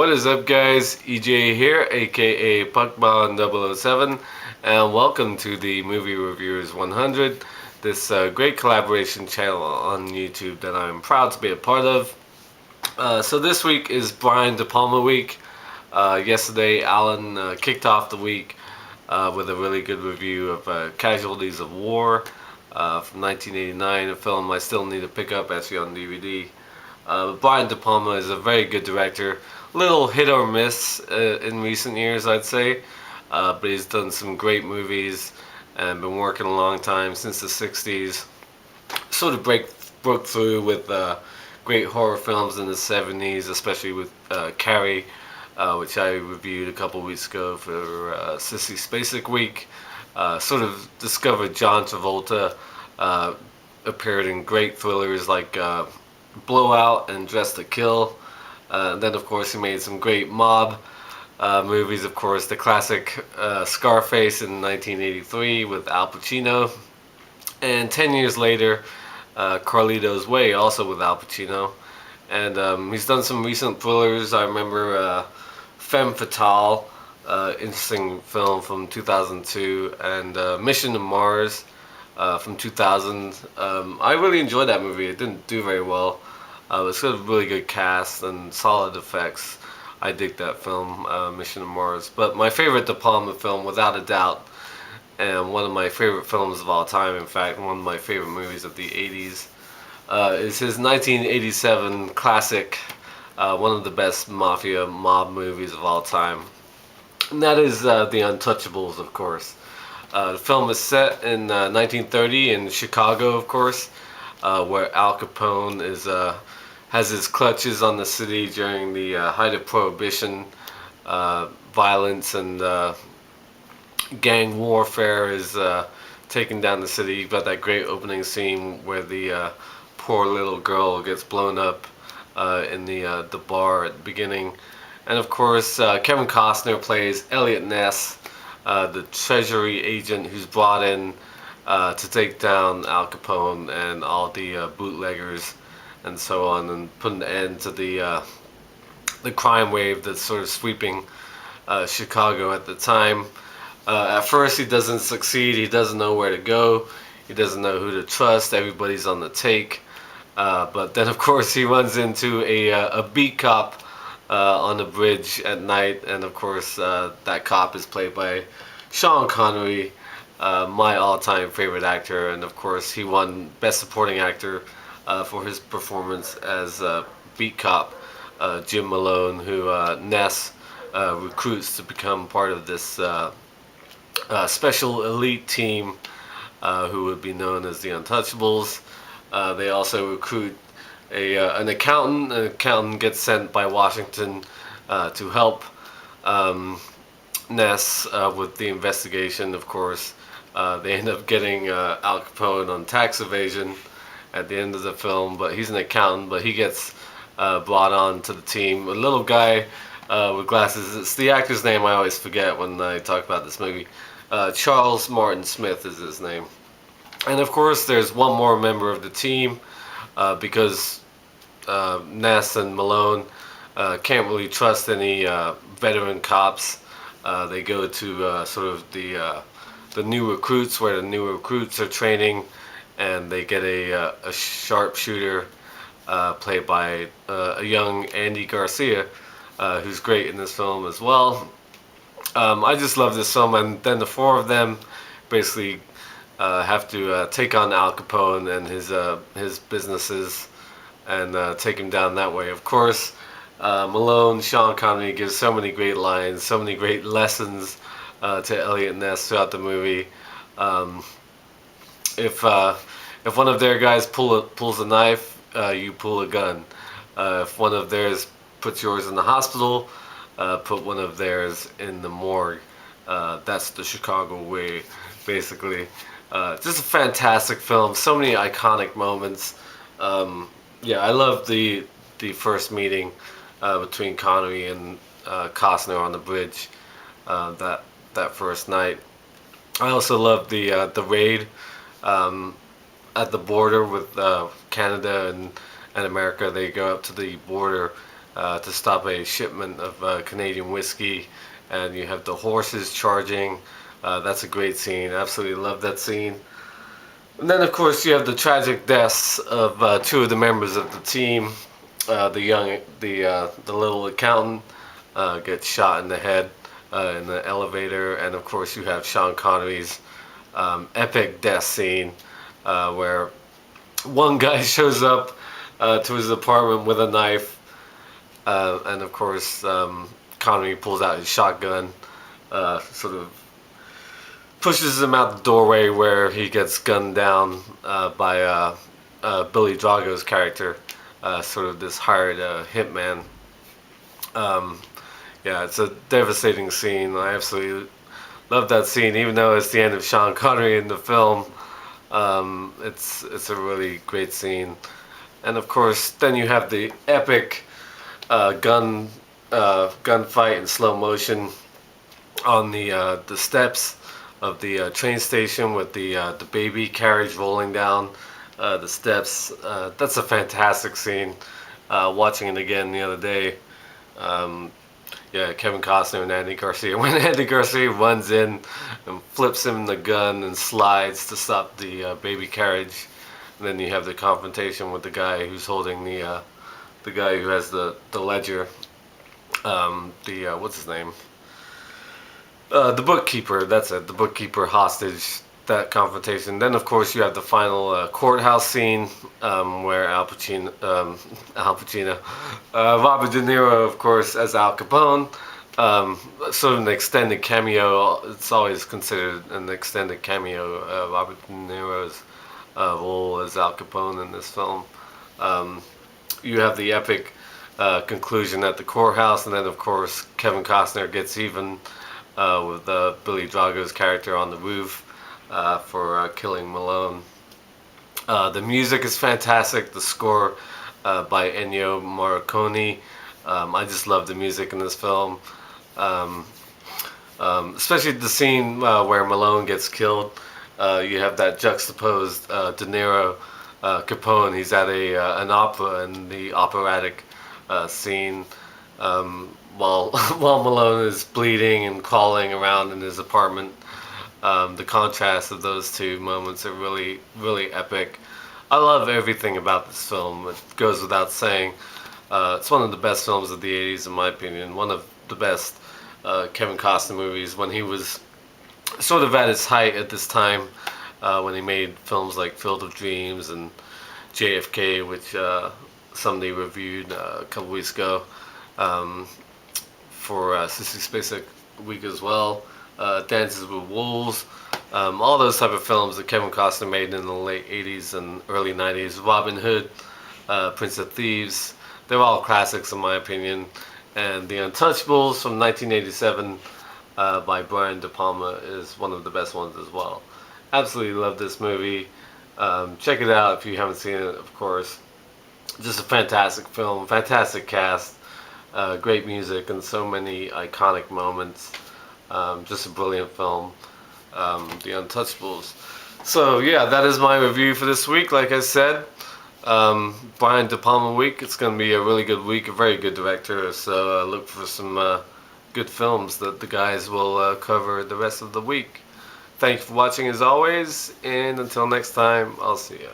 What is up, guys? EJ here, aka FORKERBALL 007, and welcome to the Movie Reviewers 100, this great collaboration channel on YouTube that I'm proud to be a part of. So this week is Brian De Palma week. Yesterday, Alan kicked off the week with a really good review of Casualties of War from 1989, a film I still need to pick up actually on DVD. Brian De Palma is a very good director. Little hit or miss in recent years, I'd say. But he's done some great movies and been working a long time, since the 60s. Sort of broke through with great horror films in the 70s, especially with Carrie, which I reviewed a couple weeks ago for Sissy Spacek Week. Sort of discovered John Travolta, appeared in great thrillers like Blowout and Dressed to Kill. Then, of course, he made some great mob movies. Of course, the classic Scarface in 1983 with Al Pacino, and 10 years later, Carlito's Way, also with Al Pacino. And he's done some recent thrillers. I remember Femme Fatale, interesting film from 2002, and Mission to Mars from 2000. I really enjoyed that movie. It didn't do very well. It's got a really good cast and solid effects. I dig that film, Mission to Mars. But my favorite De Palma film, without a doubt, and one of my favorite films of all time, in fact, one of my favorite movies of the 80s, is his 1987 classic, one of the best mafia mob movies of all time. And that is The Untouchables, of course. The film is set in 1930 in Chicago, of course, where Al Capone has his clutches on the city during the height of Prohibition. Violence and gang warfare is taking down the city. You've got that great opening scene where the poor little girl gets blown up in the bar at the beginning. And of course, Kevin Costner plays Elliot Ness, the Treasury agent who's brought in to take down Al Capone and all the bootleggers and so on, and put an end to the crime wave that's sort of sweeping Chicago at the time. At first, he doesn't succeed. He doesn't know where to go. He doesn't know who to trust. Everybody's on the take. But then, of course, he runs into a beat cop on the bridge at night, and of course, that cop is played by Sean Connery, my all-time favorite actor, and of course, he won Best Supporting Actor for his performance as beat cop Jim Malone, who Ness recruits to become part of this special elite team, who would be known as the Untouchables. They also recruit an accountant. An accountant gets sent by Washington to help Ness with the investigation. Of course, they end up getting Al Capone on tax evasion at the end of the film, but he's an accountant, but he gets brought on to the team. A little guy with glasses. It's the actor's name I always forget when I talk about this movie. Charles Martin Smith is his name. And of course, there's one more member of the team, because Ness and Malone can't really trust any veteran cops. They go to sort of the new recruits, where the new recruits are training, and they get a sharpshooter played by a young Andy Garcia, who's great in this film as well. I just love this film, and then the four of them basically have to take on Al Capone and his businesses, and take him down that way. Of course, Malone, Sean Connery gives so many great lines, so many great lessons to Elliot Ness throughout the movie. If one of their guys pulls a knife, you pull a gun. If one of theirs puts yours in the hospital, put one of theirs in the morgue. That's the Chicago way, basically. Just a fantastic film. So many iconic moments. Yeah, I love the first meeting between Connery and Costner on the bridge. That first night. I also love the raid at the border with Canada and America. They go up to the border to stop a shipment of Canadian whiskey, and you have the horses charging. That's a great scene. Absolutely love that scene. And then, of course, you have the tragic deaths of two of the members of the team. The little accountant gets shot in the head in the elevator, and of course, you have Sean Connery's epic death scene where one guy shows up to his apartment with a knife, and of course, Connery pulls out his shotgun, sort of pushes him out the doorway where he gets gunned down by Billy Drago's character, sort of this hired hitman. Um, yeah, it's a devastating scene. I absolutely love that scene, even though it's the end of Sean Connery in the film. It's a really great scene, and of course, then you have the epic gunfight in slow motion on the steps of the train station with the baby carriage rolling down the steps. That's a fantastic scene. Watching it again the other day. Yeah, Kevin Costner and Andy Garcia. When Andy Garcia runs in and flips him the gun and slides to stop the baby carriage, and then you have the confrontation with the guy who's holding the guy who has the ledger. What's his name? The bookkeeper, that's it, the bookkeeper hostage, that confrontation. Then, of course, you have the final courthouse scene where Robert De Niro, of course, as Al Capone. Sort of an extended cameo. It's always considered an extended cameo. Robert De Niro's role as Al Capone in this film. You have the epic conclusion at the courthouse, and then, of course, Kevin Costner gets even with Billy Drago's character on the roof for killing Malone. The music is fantastic. The score by Ennio Morricone. I just love the music in this film. Especially the scene where Malone gets killed. You have that juxtaposed De Niro, Capone. He's at an opera, and the operatic scene. While Malone is bleeding and crawling around in his apartment. The contrast of those two moments are really, really epic. I love everything about this film. It goes without saying. It's one of the best films of the 80s, in my opinion. One of the best Kevin Costner movies when he was sort of at his height at this time, when he made films like Field of Dreams and JFK, which somebody reviewed a couple weeks ago. For Sissy Spacek Week as well, Dances with Wolves, all those type of films that Kevin Costner made in the late 80s and early 90s. Robin Hood, Prince of Thieves, they're all classics in my opinion. And The Untouchables from 1987 by Brian De Palma is one of the best ones as well. Absolutely love this movie. Check it out if you haven't seen it, of course. Just a fantastic film, fantastic cast. Great music and so many iconic moments. Just a brilliant film. The Untouchables. So yeah, that is my review for this week. Like I said, Brian De Palma week. It's going to be a really good week. A very good director. So look for some good films that the guys will cover the rest of the week. Thank you for watching as always, and until next time, I'll see ya.